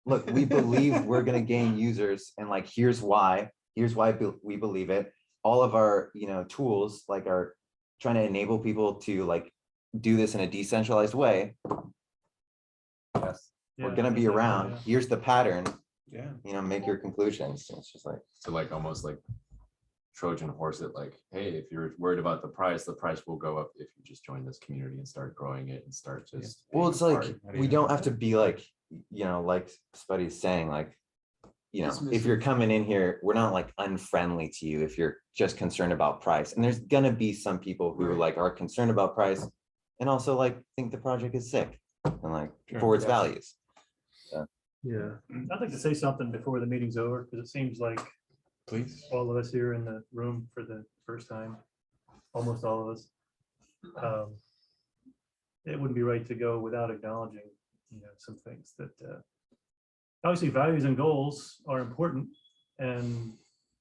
look, we believe we're gonna gain users, and like here's why we believe it. All of our, you know, tools like are trying to enable people to like do this in a decentralized way. Yes, we're Yeah, gonna be definitely, around. yeah. Here's the pattern, Yeah. you know, make your conclusions. It's just like, To like almost like Trojan horse it, like, hey, if you're worried about the price will go up if you just join this community and start growing it and start just. well, being it's a like, part. we don't have to be like, you know, like Spuddy's saying, like, you know, if you're coming in here, we're not like unfriendly to you if you're just concerned about price. And there's gonna be some people who like are concerned about price and also like think the project is sick and like Sure. for its Yeah. values. Yeah. I'd like to say something before the meeting's over, because it seems like Please. all of us here in the room for the first time, almost all of us. It wouldn't be right to go without acknowledging, you know, some things that, obviously values and goals are important, and,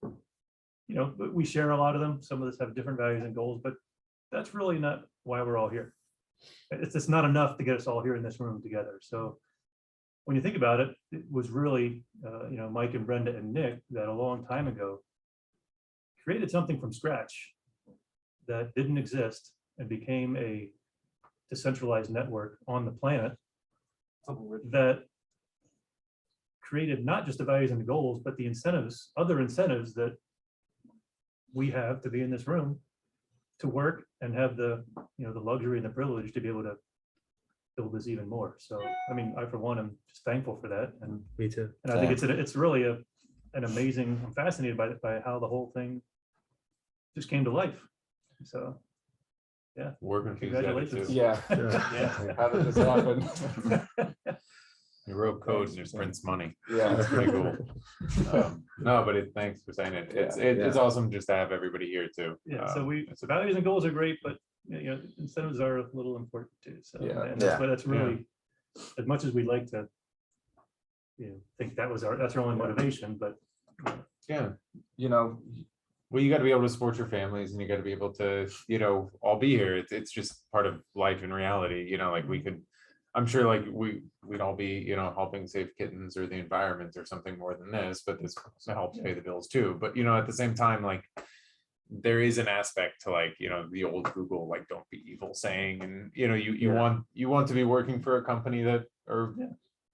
you know, we share a lot of them. Some of us have different values and goals, but that's really not why we're all here. It's not enough to get us all here in this room together. So when you think about it, it was really, you know, Mike and Brenda and Nick that a long time ago created something from scratch that didn't exist and became a decentralized network on the planet that created not just the values and the goals, but the incentives, other incentives that we have to be in this room to work and have the, you know, the luxury and the privilege to be able to build this even more. So, I mean, I for one am just thankful for that, and Me too. I think it's really an amazing. I'm fascinated by how the whole thing just came to life. So, Working. congratulations. Yeah. Yeah. How did this happen? You wrote code and it prints money. Yeah. That's pretty cool. No, but thanks for saying it. It's awesome just to have everybody here too. Yeah. So values and goals are great, but you know, incentives are a little important too. So Yeah. and that's really, as much as we'd like to, you know, think that's our only motivation, but Yeah. You know, Well, you got to be able to support your families, and you got to be able to, you know, all be here. It's just part of life and reality. You know, like we could, I'm sure, like we'd all be, you know, helping save kittens or the environment or something more than this, but this helps pay the bills too. But you know, at the same time, like there is an aspect to like, you know, the old Google like "don't be evil" saying, and you know, you want to be working for a company that or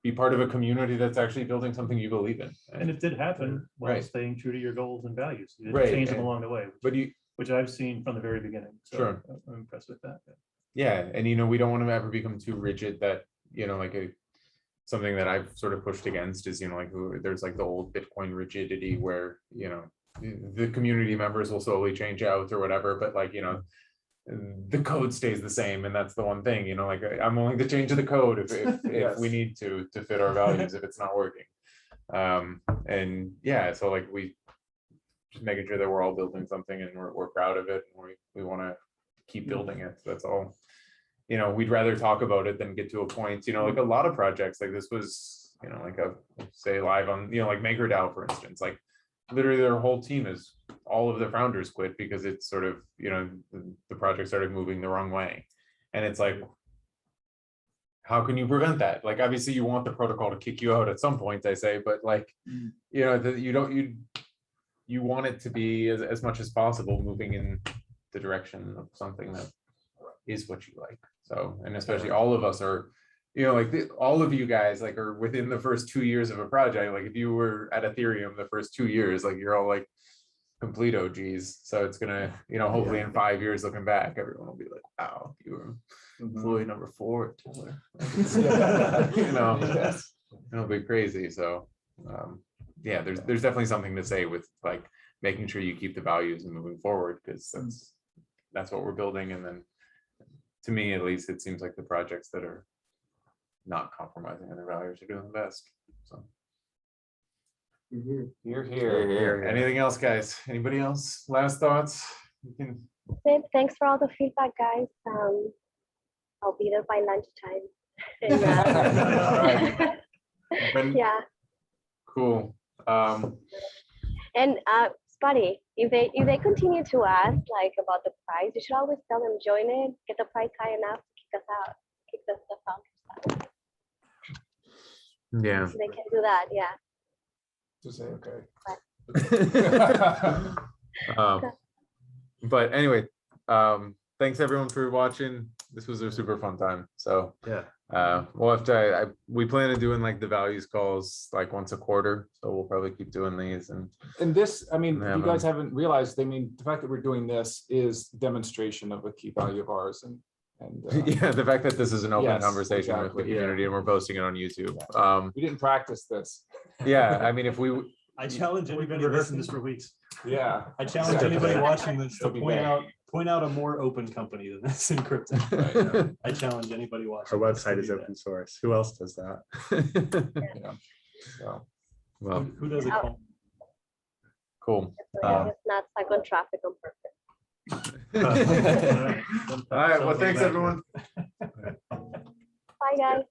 be part of a community that's actually building something you believe in. and it did happen while Right. staying true to your goals and values. You didn't Right, change them and- along the way, But you, which I've seen from the very beginning. So Sure. I'm impressed with that. yeah, and you know, we don't want to ever become too rigid that, you know, like something that I've sort of pushed against is, you know, like there's like the old Bitcoin rigidity where, you know, the community members will slowly change out or whatever, but like, you know, the code stays the same, and that's the one thing, you know, like I'm willing to change the code if we need to fit our values if it's not working. And yeah, so like we just making sure that we're all building something and we're proud of it, and we want to keep building it. That's all. You know, we'd rather talk about it than get to a point, you know, like a lot of projects like this was, you know, like a say live on, you know, like MakerDAO, for instance, like literally their whole team is, all of the founders quit because it's sort of, you know, the project started moving the wrong way. And it's like, how can you prevent that? Like, obviously you want the protocol to kick you out at some point, I say, but like, you know, you want it to be as much as possible moving in the direction of something that is what you like. So, and especially all of us are, you know, like all of you guys like are within the first 2 years of a project. Like if you were at Ethereum the first 2 years, like you're all like complete OGs. So it's gonna, you know, hopefully in 5 years looking back, everyone will be like, wow, you were employee number 4 at Tellor. You know, it'll be crazy. So yeah, there's definitely something to say with like making sure you keep the values and moving forward, because that's what we're building. And then to me, at least, it seems like the projects that are not compromising on their values are doing the best. So You're Here, here. anything else, guys? Anybody else? Last thoughts? You can. Thanks for all the feedback, guys. I'll be there by lunchtime. When- Yeah. Cool. And Spotty, if they continue to ask like about the price, you should always tell them join it, get the price high enough to kick us out, kick the founders out. Yeah. So they can do that, yeah. to say, okay. But anyway, thanks everyone for watching. This was a super fun time. So Yeah. we'll have to, we plan on doing like the values calls like once a quarter. So we'll probably keep doing these. And this, I mean, Yeah, you guys man. haven't realized, I mean, the fact that we're doing this is demonstration of a key value of ours and yeah, the fact that this is an open Yes, conversation with exactly. the community and we're posting it on YouTube. we didn't practice this. Yeah, I mean, if we, I challenge anybody listening this for weeks. Yeah. I challenge anybody watching this to It'll be point bad. out a more open company than this in crypto. I challenge anybody Our watching. this to website is do that. open source. Who else does that? Yeah. So well, Who does it? Call? cool. So you're just not stuck on traffic on purpose. All right, well, thanks everyone. Bye, guys.